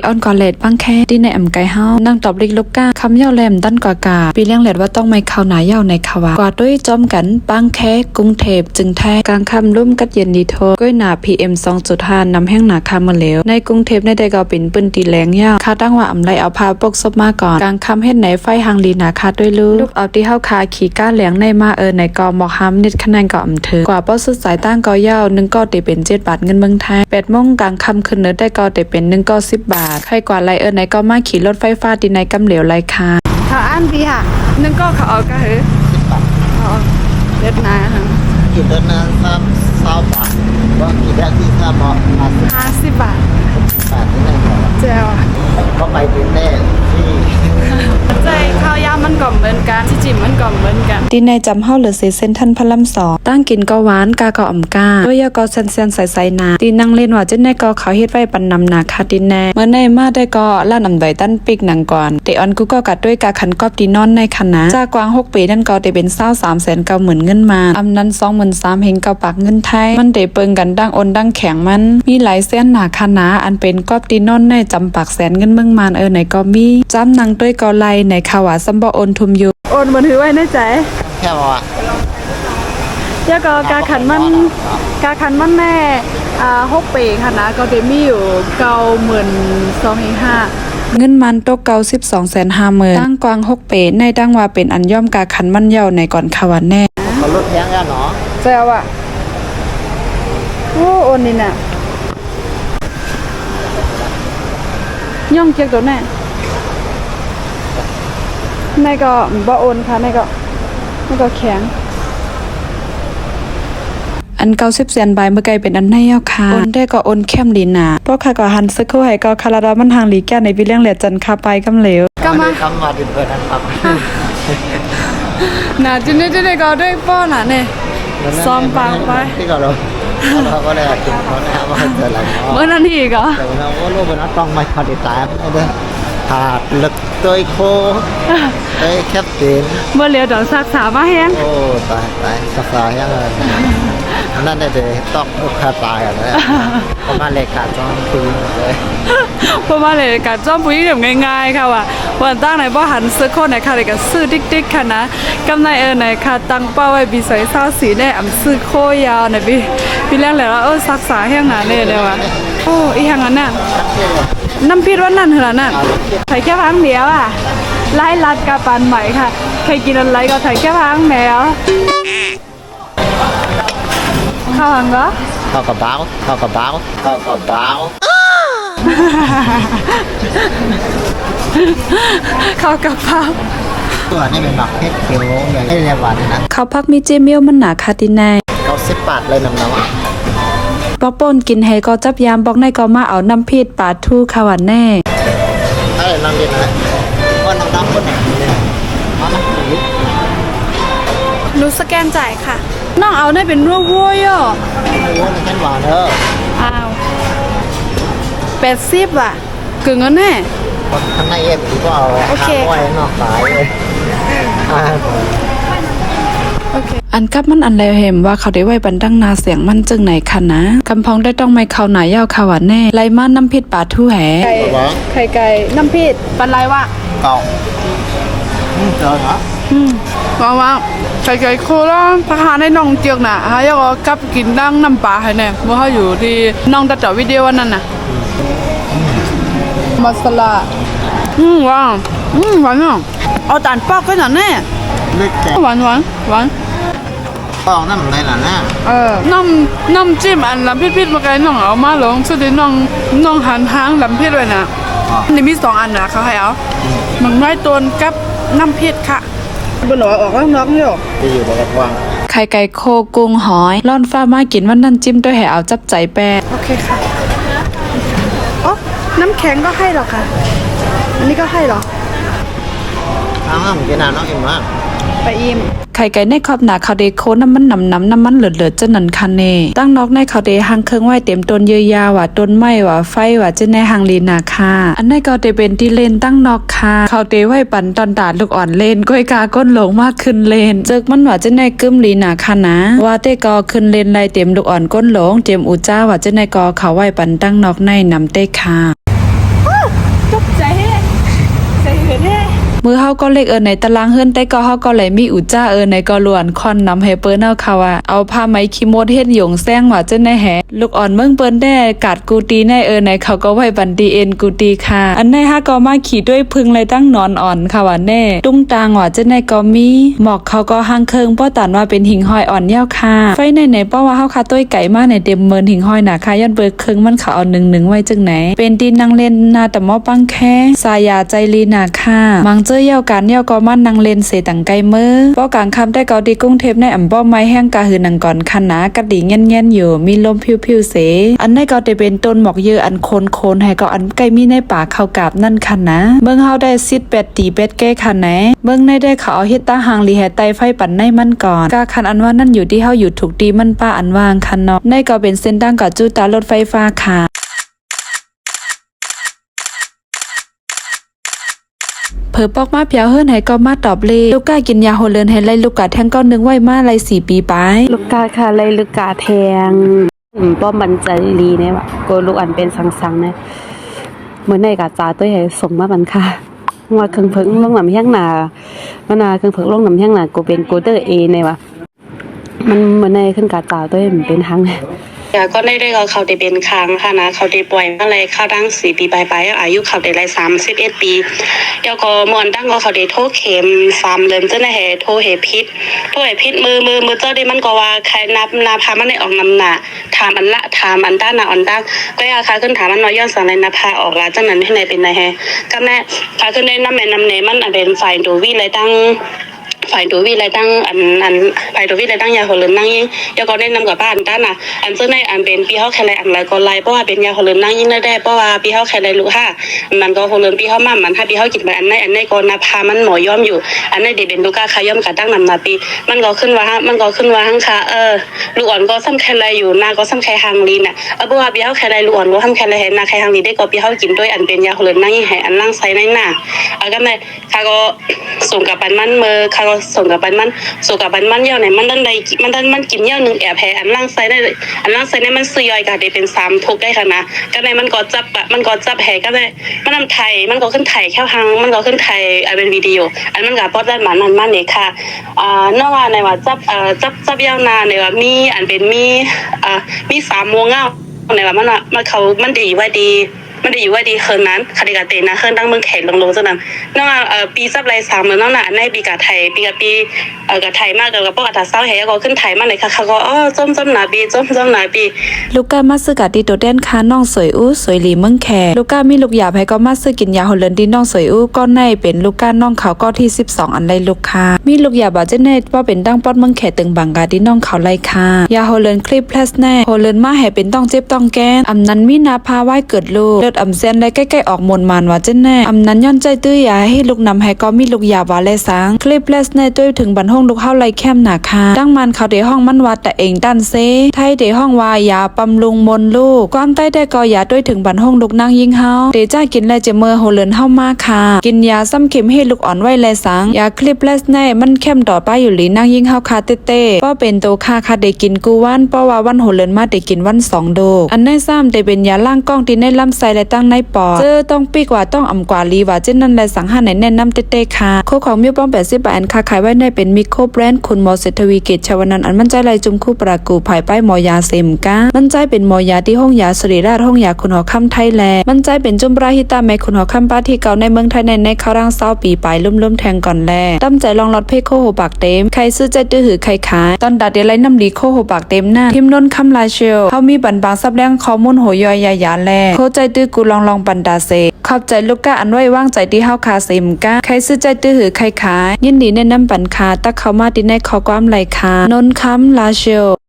ออนกอเลดบ้างแค่ที่ในอ่ำไก่เฮานั่งตอบลิกลูกก้าคำย่อแหลมตั้นกว่ากาปีเลี้ยงเลดว่าต้องไม่เข้าหนาเย่าในขวากว่าด้วยจอมกันบ้างแค่กรุงเทพจึงแท้กลางค่ำร่มกัดเย็นดีโทก้อยหนา PM 2.5 นำแห้งหนาคาเมเหลวในกรุงเทพในได้ก็เป็นปืนตีแรงยาวคาตั้งว่าอ่ำไรเอาพาปกซบมาก่อนกลางค่ำเฮ็ดไหนไฟหางลีนาคาด้วยลูกเอาที่เฮาคาขี่ก้าแหลงในมาในกอหมอกห้ำนิดคะแนนก็อ่ำเธอกว่าป้อสุดสายตั้งก็ยาว1ก็ได้เป็น7 บาทเงินเมืองไทย8 โมงกลางค่ำขึ้นเนื้อได้ก็ได้เป็น1ก็10 บาทใครกว่าไรไหนก็มาขี่รถไฟฟ้าดีในกำเหลวไรค่ะเขาอันดีค่ะ1ก็เขาเอาก็คือเด็ดนากี่เดือนนั้น20 บาทว่ากี่ได้ที่ถ้าเหมาะ50 บาทบาทที่ไหนเหมาะเจ้าก็ไปถึงแน่ที่ใจข้าวยามันก่อมเหมือนกันที่จิ๋มมันก่อมเหมือนกันดีในจำเฮาเหลือเส้นทันพลัมสอตั้งกินก็หวานกาก็อ่ำกาด้วยยาก็เส้นใสๆนาตีนั่งเล่นว่าจะในก็เขาเฮ็ดไว้ปันนำนาคาดินแน่เมื่อในมาได้ก็ล่าน้ำดอยตั้นปิกหนังก่อนเตออนกูก็กัดด้วยกาขันกอบตีนอนในคณะจากกวาง6 ปีนั่นก็ได้เป็น23,900,000เงินมาอำนั้น23,000เฮงเกาปากเงินไทยมันได้เปิงกันดังอนดังแข็งมันมีหลายเส้นหนาคณะอันเป็นกอบตีนอนในจำปากแสนเงินเมืองมานไหนก็มีจำนางด้วยกอไลในขาวาซัมบออนทุมอยู่โอนมันถือไว้ในใจแค่ว่าย าก็กาขันมันแน่6 ปีค่ะนะก็ได้มีอยู่92,205เงินมันตกเก่า12,50,000ตั้งกวาง6 ปีในดังว่าเป็นอันย่อมกาขันมันเย่าในก่อนขาวาแน่เขาลดแพงแล้วเนาะแจ้วอ่ะโอ้โอนนี่น่ะย่องเกียกตัวแน่ในก็บ่โอนค่ะในก็แข็งอัน90 เซนใบเมื่อไกลเป็นอันในยาวค่ะโอนได้ก็โอนเข้มดีน่ะเพราะค่ะก็หันซึกเข้าให้ก็คาราดามันทางหลีแก่ในวิเลี้ยงแหลจันคาไปกำเหลวก็มาดิเปิดนะครับน่ะจุดนี้ก็ด้วยป้อน่ะเนี่ยซ้อมปังไปที่เราก็ได้กินเขาแล้วว่าเจออะไรเนาะเมื่อนั้นอีกเหรอแต่เราก็รู้ว่าต้องไม่พอดีตายไม่ได้ขาดลึกตัวโคได้แคปตินเมื่อเรียวดอกซักษามาแห้งโอ้ตายสักษายังเลยนั่นได้เลยต้องลูกค้าตายอะไรประมาณเลยการจ้องคุยเลยประมาณเลยการจ้องปุ้ยแบบง่ายๆค่ะว่าวันตั้งไหนบ่หันซื้อโคไหนค่ะเลยก็ซื้อติ๊กๆค่ะนะกำไรไหนค่ะตั้งเป้าไว้ปี2024ได้ซื้อโคยาวในปีแรกเลยว่าซักษาแห้งหนาเลยว่ะโอ้อีหยังนั้นน่ะน้ำพริกว่านั่นเหรอนั่นไข่แค่พังเดียวอ่ะไล่รัดกาปันใหม่ค่ะใครกินอะไรก็ไข่แค่พังแมวข้าวหังก็ข้าวกระเป๋าข้าวกระเป๋าข้าวกระเป๋าข้าวกระเพราตัวนี้เป็นหมักเพชรเขียวอย่างนี้เรียกว่านะข้าวพักมีเจมิลมันหนาคาตินาย90 บาทเลยน้ำปอป่นกินให้ก็จับยามบอกในก็มาเอาน้ำพริกปลาทูขาวแน่น้ำเย็นนะว่าน้ำคนไหนรู้สแกนจ่ายค่ะน้องเอาได้เป็นรั่วๆย่อรั่วๆเป็นหวานเด้ออ้าว80อ่ะกึ่งเงินแน่ข้างในเอ็มก็เอาไว้นอกสายเลยอันกับมันอันแล้วเห็นว่าเขาได้ไว้บันดังนาเสียงมันจึงไหนคะนะคำพองได้ต้องไม่เข้าหนายาวขาวแน่ไล่มาน้ำพริกปลาทูแหไข่ไก่น้ำพริกปันไรวะเก่าเจอเหรอว่าไข่ไก่โคล่าพักหาในน้องเจียกน่ะฮะแล้วก็กับกินดังน้ำปลาให้แน่เมื่อเขาอยู่ที่น้องตัดต่อวิดีโอวันนั้นน่ะมัสลาว้าวหวานเนาะเอาตาลปอกก็หน่อยแน่หวานปอกน้ำอะไรล่ะนะน้ำจิ้มอันลำพิษมาไกลน้องเอามาลงสุดที่น้องหันหางลำพิษไว้นะนี่มี2 อันนะเขาให้เอามันน้อยตัวกับน้ำพิษค่ะบนหลอออกข้างนอกนี่หรอที่อยู่ในกระวังไข่ไก่โคกุ้งหอยร่อนฟ้ามากินวันนั้นจิ้มด้วยแห่เอาจับใจแปะโอเคค่ะอ๋อน้ำแข็งก็ให้หรอคะอันนี้ก็ให้หรอน้ำกินน้ำอิ่มมากไปอิ่มไข่ไก่ในขอบหนาเขาเดโคน้ำมันน้ำมันเหลือจะนันคันเนตั้งนอกในเขาเดหังเครื่องไว้เต็มต้นเยยาว่ะต้นไม้ว่ะไฟว่ะจะในหังลีนาคาอันในเขาเดเป็นที่เลนตั้งนอกคาเขาเดไว้ปั่นตอนดาดลูกอ่อนเลนก้อยกาก้นหลงมากขึ้นเลนเจิกมันว่าจะในกึมลีนาคานะว่าเตกอขึ้นเลนไล่เต็มลูกอ่อนก้นหลงเต็มอุจ้าว่าจะในกอเขาไว้ปั่นตั้งนอกในนำเตคา ก็เล็กในตารางเฮือนแต่ก็เฮาก็เลยมีอุจ้าในก็ล้วนคอนนำให้เปิ้นเฮาค่ะว่าเอาผ้าไหมขี้มดเฮ็ดหยงแซงว่าจังได๋แหลูกอ่อนเมืองเปิ้นได้กาดกูตีในในเขาก็ไว้บันดีเอ็นกูตีค่ะอันในฮะก็มาขี่ด้วยพึ่งเลยตั้งนอนอ่อนค่ะว่าแน่ตุ้งตางว่าจังได๋ก็มีหมอกเขาก็ห่างเคิงป้อตันว่าเป็นหิ่งห้อยอ่อนยาวค่ะไฟในป้อว่าเฮาค่ะต้วยไก่มาในเต็มเมินหิ่งห้อยน่ะค่ะย้อนเบิกเคิงมันเขาเอา1ไว้จังไหนเป็นตีนางเล่นนาแต่หมอปังแค่สายาใจลีน่ะค่ะมังเจอเย่ากันเย่าก็มันนางเล่นเสตังไกมือป้อกลางคำได้เกาดีกรุงเทพในอ่ำป้อไม้แห้งกะหือนังก่อนคันนะกะดีเงี้ยนอยู่มีลมพิวๆเสอันในก็จะเป็นต้นหมอกเยอะอันโคนให้ก็อันไกลมีในป่าเขากาบนั่นคันนะเบิ่งเฮาได้ซิดเป็ดตีเป็ดแก้คันไหนเบิ่งในได้เขาเอาเฮ็ดตาหางลีแหไตไฟปั่นในมันก่อนกะคันอันว่านั่นอยู่ที่เฮาอยู่ถูกดีมันป้าอันวางคันเนาะในก็เป็นเส้นทางกับจูตารถไฟฟ้าค่ะเผอปอกมาเปียวเฮิรนให้ก็มาตอบเลยลูกกากินยาโฮเลินให้ไล่ลูกกาแทงก้อนนึงไว้มาไล่4 ปีไป ลูกกาค่ะเลยลูกกาแทงป้อมันใจลีเนี่ยว่ะโกลูกอันเป็นสังๆเนี่ยเหมือนในกาจ่าตัวใหญ่ส่งมาบันค่ะว่าเครื่องเพิงลงน้ำแห้งหนามันนาเครื่องเพิงลงน้ำแห้งหนากูเป็นกูเตอร์เอเนี่ยว่ะมันเหมือนในขึ้นกาจ่าตัวมันเป็นทั้งเนี่ยก็ได้ก็เขาได้เป็นค้างค่ะนะเขาได้ป่วยมาเลยเข้าดัง4 ปีไปอายุเขาได้เลย31 ปีเดี๋ยวก็มอนดังก็เขาได้โทษเข็ม3 เดือนจะได้แห่โทษเหพิษมือเจ้าได้มันก็ว่าใครนับนาพามันได้ออกนำหนาถามอันละถามอันด้านน่ะอันดังก็อยากค่ะขึ้นถามมันน้อยย้อนสังเลยนาพาออกละจังนั้นให้ไหนเป็นไหนแฮก็แม่พาขึ้นได้นำแม่นำเนมันเป็นฝ่ายดูวิเลยตั้งฝ่ายดูวิอะไรตั้งอันฝ่ายดูวิอะไรตั้งยาหัวเลือนนั่งยิ่งเดี๋ยวก็ได้นำกับบ้านด้านน่ะอันซึ่งในอันเป็นปีเฮาแค่ไรอันไรก็ไรเพราะว่าเป็นยาหัวเลือนนั่งยิ่งได้เพราะว่าปีเฮาแค่ไรรู้ค่ะมันก็หัวเลือนปีเฮามามันถ้าปีเฮากินไปอันในก็นาพามันหมอย่อมอยู่อันในเดเป็นลูกกาขย่อมกะตั้งนำนาปีมันก็ขึ้นว่าหังค่ะลูกอ่อนก็ซ้ำแค่ไรอยู่นาก็ซ้ำแค่หางลีน่ะเพราะว่าปีเฮาแค่ไรลูกอ่อนก็ซ้ำแค่ไรเห็นนาแค่หางลีได้ก็ปีเฮากินด้วยอันเป็นยาหัวเลือนนั่งยิ่งให้อันนั่งใส่ในหน้าก็ในค่ะก็ส่งกับปันมันมือค่ะส่งกับปันมันเยาไหนมันกินเยา1แอบแพ้อันล่างไซได้มันซื้อย่อยก็ได้เป็น3ทุกได้ค่ะนะก็ในมันก็จับแพ้ก็ได้มันนำไทยมันก็ขึ้นไทยแค่หังมันก็ขึ้นไทยเป็นวิดีโออันมันก็พอได้มันนี่ค่ะนอกว่าในว่าจับยาวนาในว่ามีอันเป็นมี3โมงเงาในว่ามันดีว่าดีคืนนั้นคดีกาเตนะคืนตั้งเมืองแขกลงจังนั้นน้องปีซับไร3มื้อน้องน่ะในปีกะไทยปีกะไทยมากกับพวกอัตราเศร้าแฮก็ขึ้นไทยมาเลยค่ะก็จ้มหนาปีลูกกามาซื้อกะติโตแดนคาน้องสวยอู้สวยหลีเมืองแขลูกกามีลูกหยาบให้ก็มาซื้อกินยาโฮเลินที่น้องสวยอู้ก็ในเป็นลูกกาน้องเขาก็ที่12อันไรลูกค้ามีลูกหยาบว่าจะเน็ตว่าเป็นตั้งป๊อดเมืองแขตึงบังกาที่น้องเขาไรค่ะยาโฮเลินคลิปเพลสแน่โฮเลินมาให้เป็นต้องเจ็บต้องแก้นอำนั้นมีนาพาไว้เกิดลูกเลือดอำเซนและใกล้ๆออกมนมันว่าจะแน่อำนั้นย้อนใจตื้อยาให้ลูกนำให้ก็มีลูกหยาบว่าและสังคลิปเพลสแน่ด้วยถึงบันห้องลูกเข้าไรแคมหนาค่ะดังมันเขาเดห้องมันว่าแต่เองด้านเซไทยเดห้องว่ายาบำรุงมนลูกความใต้ได้ก็ยาด้วยถึงบันห้องลูกนั่งยิงเฮาเดจ้ากินและจะเมื่อโฮเลินเฮามาค่ะกินยาซ้ำเข็มให้ลูกอ่อนไว้และสังยาคลิปเพลสแน่มันเข้มต่อไปอยู่หลีนั่งยิงเฮาค่ะเต้ป้อเป็นโตค่ะเดกินกูวันป้อว่าวันโฮเลินมาเดกินวัน2 โดอันในซ้ำเดเป็นยาล่างกล้องที่ในลำไส้และตั้งในปอดเจอต้องปีกว่าต้องอ่ำกว่าลีว่าเช่นนั้นและสังหารในแนะนำเต้ค่ะโคของมิวป้อม80 บาทค่ะขายไว้ในเป็นมิโครแบรนด์คุณหมอเศรษฐวีเกตชวนันท์อันมั่นใจไรจุมคู่ปรากูภายป้ายหมอยาเซมก้ามั่นใจเป็นหมอยาที่ห้องยาสุริราชห้องยาคุณหอคำไทยแลมั่นใจเป็นจุมราฮิตาแม่คุณหอคำป้าที่เก่าในเมืองไทยในเข้าร่าง20 ปีไปลุ่มแทงก่อนแลตั้มใจลองลดเพโคโหปากเต็มใครซื้อใจตื้อหือใครขายตอนดัดเดลัยน้ำดีโคโหปากเต็มหน้าทิมนนคำลายเชลเขามีบันบางซับแรงข้อมูลโหยอยยาแลโคใจตื้อกูลองบันดาเซขอบใจลูกกาอันไว้ว่างใจที่เฮาคาเซมก้าใครซื้อใจตื้อหือใครขายยินดีแนะนำปันคาตักเข้ามาที่ในข้อความไหลคานนคำลาเชล